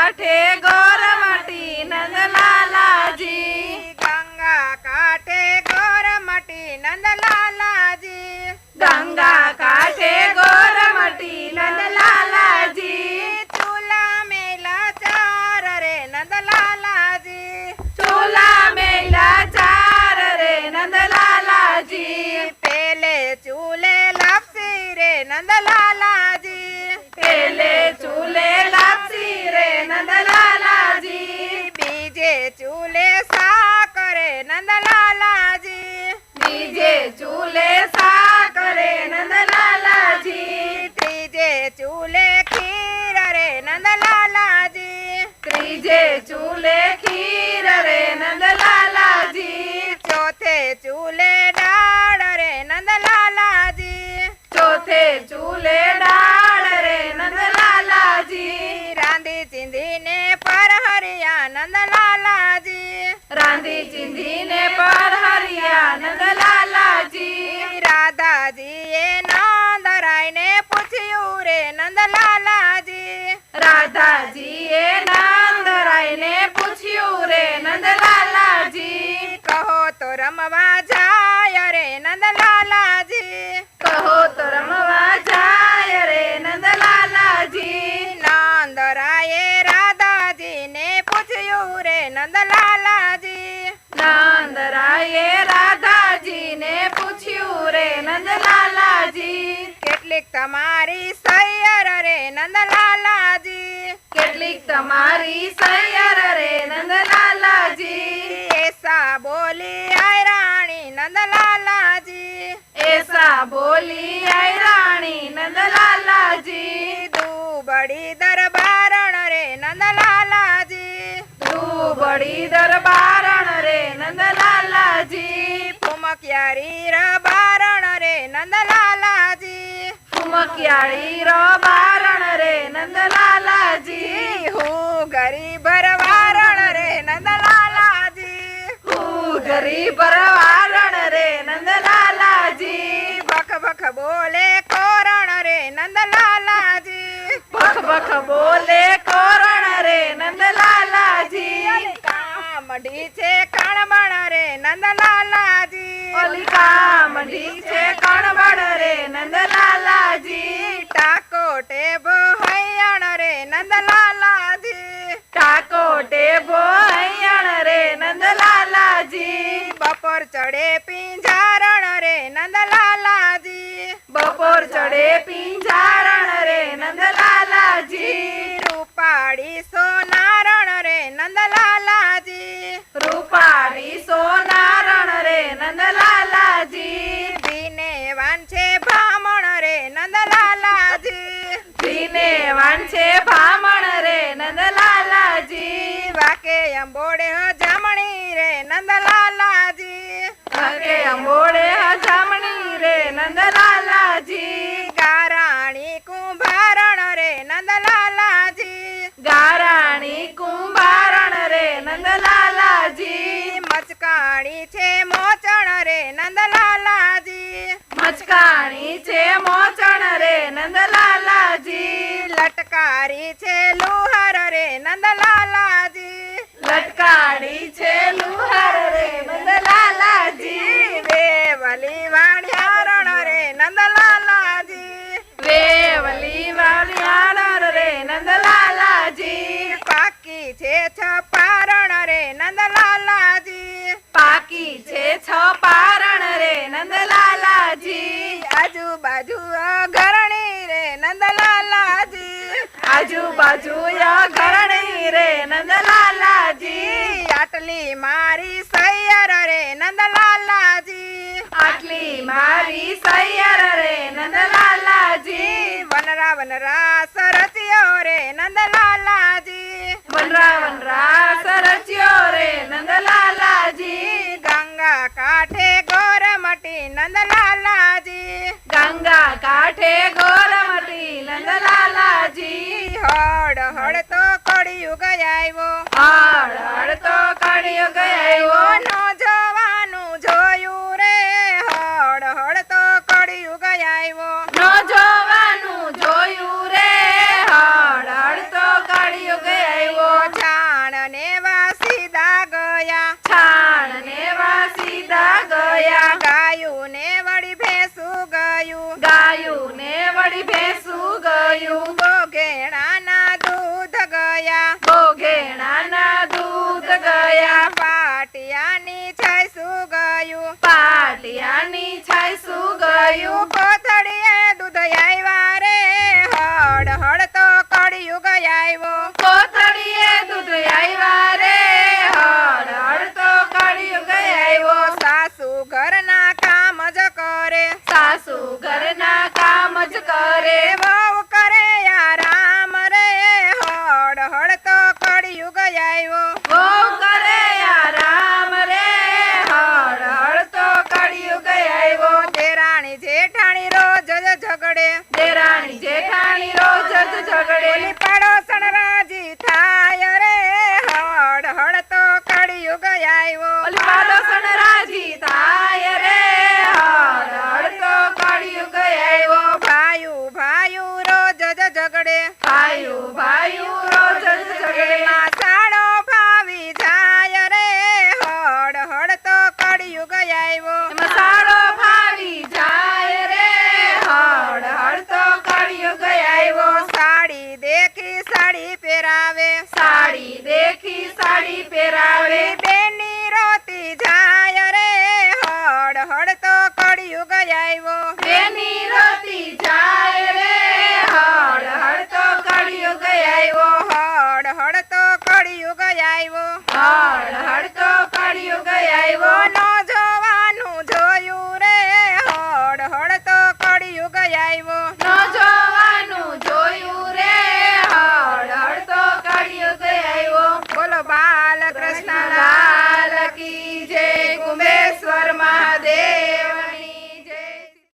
કાંઠે ગોરમટી નંદલાલાજી, ગંગા કાંઠે ગોરમટી નંદલાલાજી, ગંગા કાંઠે ગોરમટી નંદલાલાજી, ચૂલા મેલા ચાર રે નંદલાલાજી, ચૂલા મેલા ચાર રે નંદલાલાજી, પેલે ચૂલે લાપસી રે નંદલાલાજી, પેલે ચૂલે લાપસી રે નંદલાલાજી, બીજે ચૂલે શાક રે નંદલાલાજી, બીજે ચૂલે શાક રે નંદલાલાજી, ત્રીજે ચૂલે ખીર રે નંદલાલાજી, ત્રીજે ચૂલે ખીર રે નંદલાલાજી, ચોથે ચૂલે દાળ રે નંદલાલાજી, ચોથે ચૂલે દાળ રે નંદલાલાજી, રાંધી ચીંધીને પરહરિયા નંદલાલાજી, રાંધી ચીંધીને પરહરિયા નંદલાલાજી, રાધાજીએ નંદરાયને પૂછ્યું રે નંદલાલાજી, રાધાજીએ નંદરાયને પૂછ્યું રે નંદલાલાજી, કહો તો રમવા જાય રે નંદલાલાજી, કહો તો રમવા જાય રે નંદલાલાજી, નંદરાયે રાધાજીને પૂછ્યું રે નંદલાલાજી, નંદરાયે રાધાજીને પૂછ્યું રે નંદલાલાજી, કેટલીક તમારી સૈયર રે નંદલાલાજી, કેટલીક તમારી સૈયર રે નંદલાલાજી, એસા બોલી આયરાણી નંદલાલાજી, એસા બોલી આઈ રાણી નંદલાલાજી, દુબળી દરબારણ રે નંદલાલાજી, બડી દરબારણ રે નંદલાલાજી, ફુમકિયારી રબારણ રે નંદલાલાજી, ફુમકિયાળી રો બારણ રે નંદલાલાજી, હું ગરીબ રવારણ રે નંદલાલાજી, હું ગરીબ વારણ રે નંદલાલાજી, બખ બખ બોલે કોરણ રે નંદલાલાજી, બખ બખ બોલે કોરણ રે નંદલાલાજી, કામડી છે કણબણ રે નંદલાલાજી, ઓલી કામડી છે કણબણ રે નંદલાલાજી, ટાકો ટેબો હૈયણ રે નંદલાલાજી, ટાકો ટેબો હૈયણ રે નંદલાલાજી, બપોર ચડે પિંજારણ રે નંદલાલાજી, બપોર ચડે પિંજારણ રે નંદલાલાજી, રૂપાળી સોનારણ રે નંદલાલાજી, રૂપાળી સોનારણ રે નંદલાલાજી, દીને વાંછે ભામણ રે નંદલાલાજી, ધીને વાંછે ભામણ રે નંદલાલાજી, વાકે અંબોડે જામણી રે નંદલાલાજી, હકે અંબોડે હજામણી રે નંદલાલાજી, ગારાણી કુંભારણ રે નંદલાલાજી, ગારાણી કુંભારણ રે નંદલાલાજી, મચકાણી છે મોચણ રે નંદલાલાજી, મચકાણી છે મોચણ રે નંદલાલાજી, લટકારી છે લુહાર રે નંદલાલાજી, લટકાડી છે લુહાર રે નંદલાલાજી, વેવલી વાણિયારણ રે નંદલાલાજી, વેવલી વાલિયાણ રે નંદલાલાજી, પાકી છે છપારણ રે નંદલાલાજી, પાકી છે છપારણ રે નંદલાલાજી, આજુબાજુ ઘરણી રે નંદલાલાજી, આજુબાજુ ઘરણી રે નંદલાલાજી, આટલી મારી સૈયર રે નંદલાલાજી, આટલી મારી સૈયર રે નંદલાલાજી, વનરા વનરા સરસ્યો રે નંદલાલાજી, વનરા વનરા સરસ્યો રે નંદલાલાજી, ગંગા કાંઠે ગોરમટી નંદલાલાજી, ગંગા કાંઠે ગોરમટી નંદલાલાજી, હળ હળ તો કળિયુગ આવ્યો, હળ હળ તો કળિયુગ આવ્યો, નો જોવાનું જોયું રે, હળ હળ તો કળિયુગ આવ્યો, નો જોવાનું જોયું રે, હળ હળ તો કળિયુગ આવ્યો, ગયું બોઘેણાના દૂધ ગયા બોઘેણાના દૂધ ગયા પાટિયાની છાયસું ગયું પાટિયાની છાયસું ગયું કોથળીએ દૂધ આવ્યા રે હળ હળ તો કળિયુગ આવ્યો કોથળીએ દૂધ આવ્યા રે હળ હળ તો કળિયુગ આવ્યો સાસુ ઘરના કામ જ કરે સાસુ ઘરના કામ જ કરે વહુ